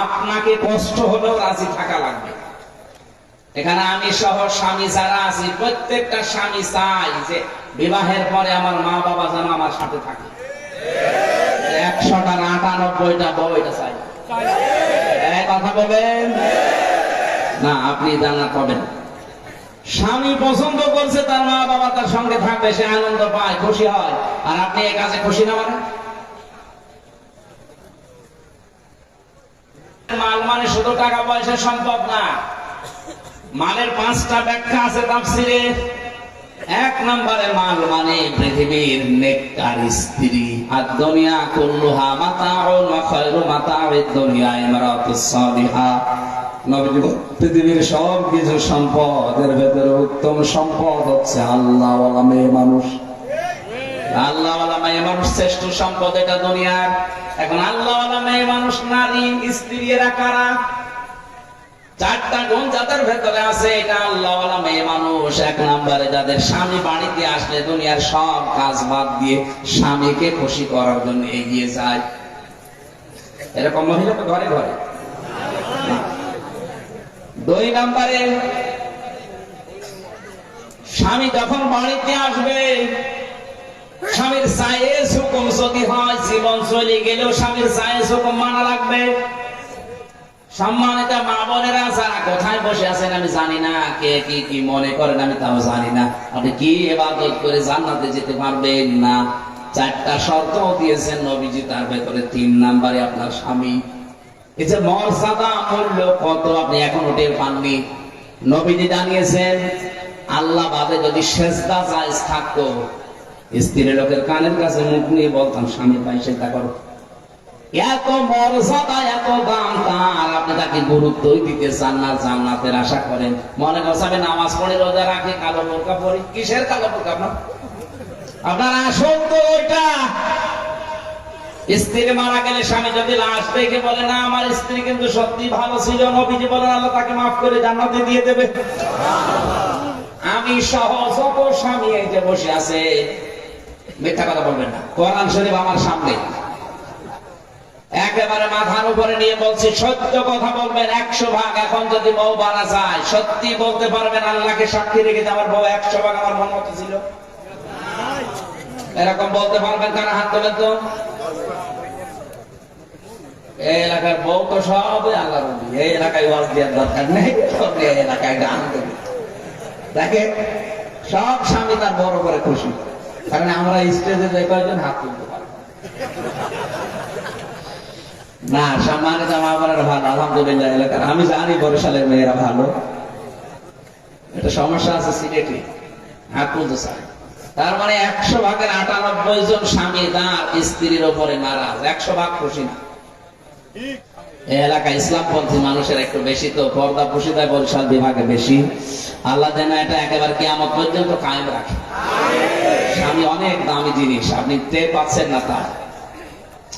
আপনাকে কষ্ট হলেও রাজি থাকা লাগবে। এখানে আমি সহ স্বামী যারা আছি প্রত্যেকটা স্বামী চাই যে বিবাহের পরে আমার মা বাবা যেন আমার সাথে থাকে। 100টার 98টা বউ এটা চাই। কথা বলেন না, আপনি জান্নাত পাবেন। স্বামী পছন্দ করছে তার মা বাবা তার সঙ্গে থাকবে, সে আনন্দ পায়, খুশি হয়। আর আপনি এই কাজে খুশি না? মাল মানে শুধু টাকা পয়সা সম্পদ না, মালের 5টা ব্যাখ্যা আছে তাফসিরে। 1 নম্বরে মাল মানে পৃথিবীর নেককার স্ত্রী। আর দুনিয়া কুল্লুহা মাতাউন ওয়া খায়রু মাতাউদ দুনিয়া ইমরাতুস সালিহা। নবী পৃথিবীর সব কিছু সম্পদের ভেতরে উত্তম সম্পদ হচ্ছে আল্লাহওয়ালা মেয়ে মানুষ। আল্লাহওয়ালা মেয়ে মানুষ শ্রেষ্ঠ সম্পদ এটা দুনিয়ার। এখন আল্লাহওয়ালা মেয়ে মানুষ নারী স্ত্রী এরা কারা? 4টা গুণ যাদের ভেতরে আছে এটা আল্লাহওয়ালা মেয়ে মানুষ। 1 নম্বরে যাদের স্বামী বাড়িতে আসলে দুনিয়ার সব কাজ বাদ দিয়ে স্বামীকে খুশি করার জন্য এগিয়ে যায়। এরকম মহিলা তো ঘরে ঘরে। 2 নম্বরে স্বামী যখন বাড়িতে আসবে স্বামীর জায়েজ হুকুম যদি হয়, জীবন চলে গেলেও স্বামীর জায়েজ হুকুম মানা লাগবে। সম্মানিত মা বোনেরা যারা কোথায় বসে আছেন আমি জানি না, কে কি মনে করেন আমি তাও জানি না, আপনি কি ইবাদত করে জান্নাতে যেতে পারবেন না? 4টা শর্ত দিয়েছেন নবীজি, তার ভেতরে 3 নম্বরে আপনার স্বামী। এই যে মর্যাদা মূল্য কত আপনি এখনো টের পাননি। নবীজি জানিয়েছেন আল্লাহ বাদে যদি সেজদা জায়েজ থাকতো, স্ত্রী লোকের কানের কাছে মুখ নিয়ে বলতাম স্বামী পাই সেটা করো। এত মর্যাদা এত দাম তার, আপনি তাকে গুরুত্বই দিতে চান না, জান্নাতের আশা করেন। মনে করছেন নামাজ পড়ে রোজা রাখে কালো বোরকা পরি। কিসের কালো বোরকা? আপনার আসল তো ওইটা। স্ত্রী মারা গেলে স্বামী যদি লাশ দেখে বলে না আমার স্ত্রী কিন্তু সত্যি ভালো ছিল, নবীজি বলেন আল্লাহ তাকে মাফ করে জান্নাতে দিয়ে দেবে। আমি সহ যত স্বামী এই যে বসে আছে, মিথ্যা কথা বলবেন না, কোরআন শরীফ আমার সামনে একেবারে মাথার উপরে নিয়ে বলছি, সত্য কথা বলবেন 100 ভাগ। এখন যদি বউ মারা যায় সত্যি বলতে পারবেন আল্লাহকে সাক্ষী রেখে আমার বউ 100 ভাগ আমার মন মতো ছিল? এরকম বলতে পারবেন? কারা হাত তোলেন তো। এই এলাকার বউ তো সব আল্লাহর ওলি, এই এলাকায় ওয়াজ দেওয়ার দরকার নেই, এই এলাকায় গান দেবে। দেখে সব স্বামী তার বড় করে খুশি, কারণ আমরা স্টেজে যে কয়েকজন হাত তুলতে পারি না। সম্মানিত মা বোনেরা ভালো আলহামদুলিল্লাহ এলাকার, আমি জানি বরিশালের মেয়েরা ভালো। এটা সমস্যা আছে সিলেটে, হাত তুলতে চায়। তার মানে 100 ভাগের 98 জন স্বামী তার স্ত্রীর উপরে নারাজ, 100 ভাগ খুশি না। এই এলাকায় ইসলামপন্থী মানুষের একটু বেশি, তো পর্দা পুশিদায় বরিশাল বিভাগে বেশি। আল্লাহ যেন এটা একেবারে কিয়ামত পর্যন্ত কায়েম রাখে। স্বামী অনেক দামি জিনিস, আপনি টের পাচ্ছেন না। তার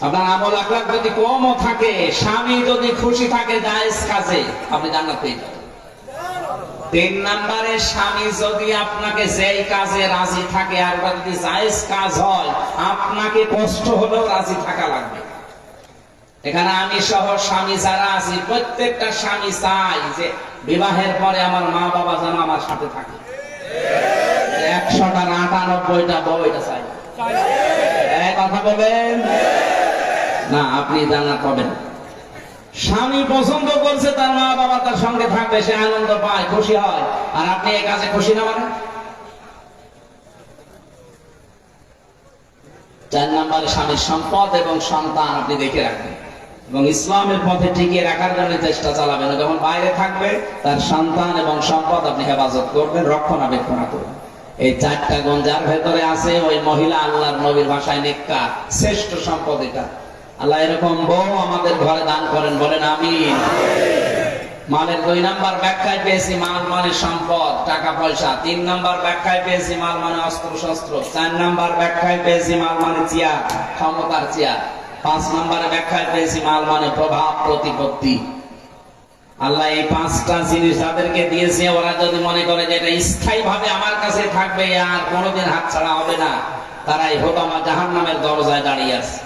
আপনার আমল আখলাক যদি কমও থাকে, স্বামী যদি খুশি থাকে জায়েজ কাজে, আপনি জান্নাত পেয়ে যাবেন। 3 নম্বরে স্বামী যদি আপনাকে যেই কাজে রাজি থাকে আর ওটা যদি জায়েজ কাজ হয়, আপনাকে কষ্ট হলেও রাজি থাকা লাগবে। এখানে আমি সহ স্বামী যারা আছি প্রত্যেকটা স্বামী চাই যে বিবাহের পরে আমার মা বাবা যেন আমার সাথে থাকে। 100টার 98টা বউ এটা চাই। কথা বলেন না, আপনি জান্নাত পাবেন। স্বামী পছন্দ করছে তার মা বাবা তার সঙ্গে থাকবে, সে আনন্দ পায়, খুশি হয়। আর আপনি এই কাজে খুশি না? 4 নম্বরে স্বামীর সম্পদ এবং সন্তান আপনি দেখে রাখবেন এবং ইসলামের পথে টিকিয়ে রাখার জন্য চেষ্টা চালাবেন। যখন বাইরে থাকবে তার সন্তান এবং সম্পদ আপনি হেফাজত করবেন, রক্ষণাবেক্ষণ করবেন। এই 4টা গুণ যার ভেতরে আছে ওই মহিলা আল্লাহর নবীর ভাষায় নেককার, শ্রেষ্ঠ সম্পদ এটা। আল্লাহ এরকম বউ আমাদের ঘরে দান করেন, বলেন আমিন। মালের 2 নম্বর ব্যাখ্যায় পেয়েছি মাল মানে সম্পদ, টাকা পয়সা। 3 নম্বর ব্যাখ্যায় পেয়েছি মাল মানে অস্ত্র শস্ত্র। 4 নম্বর ব্যাখ্যায় পেয়েছি মাল মানে চেয়ার, ক্ষমতার চেয়ার। 5 নম্বরে ব্যাখ্যায় পেয়েছি মাল মানে প্রভাব প্রতিপত্তি। আল্লাহ এই 5টা জিনিস যাদেরকে দিয়েছে, ওরা যদি মনে করে যে এটা স্থায়ী ভাবে আমার কাছে থাকবে আর কোনোদিন হাতছাড়া হবে না, তারাই হোতামা জাহান্নামের দরজায় দাঁড়িয়ে আছে।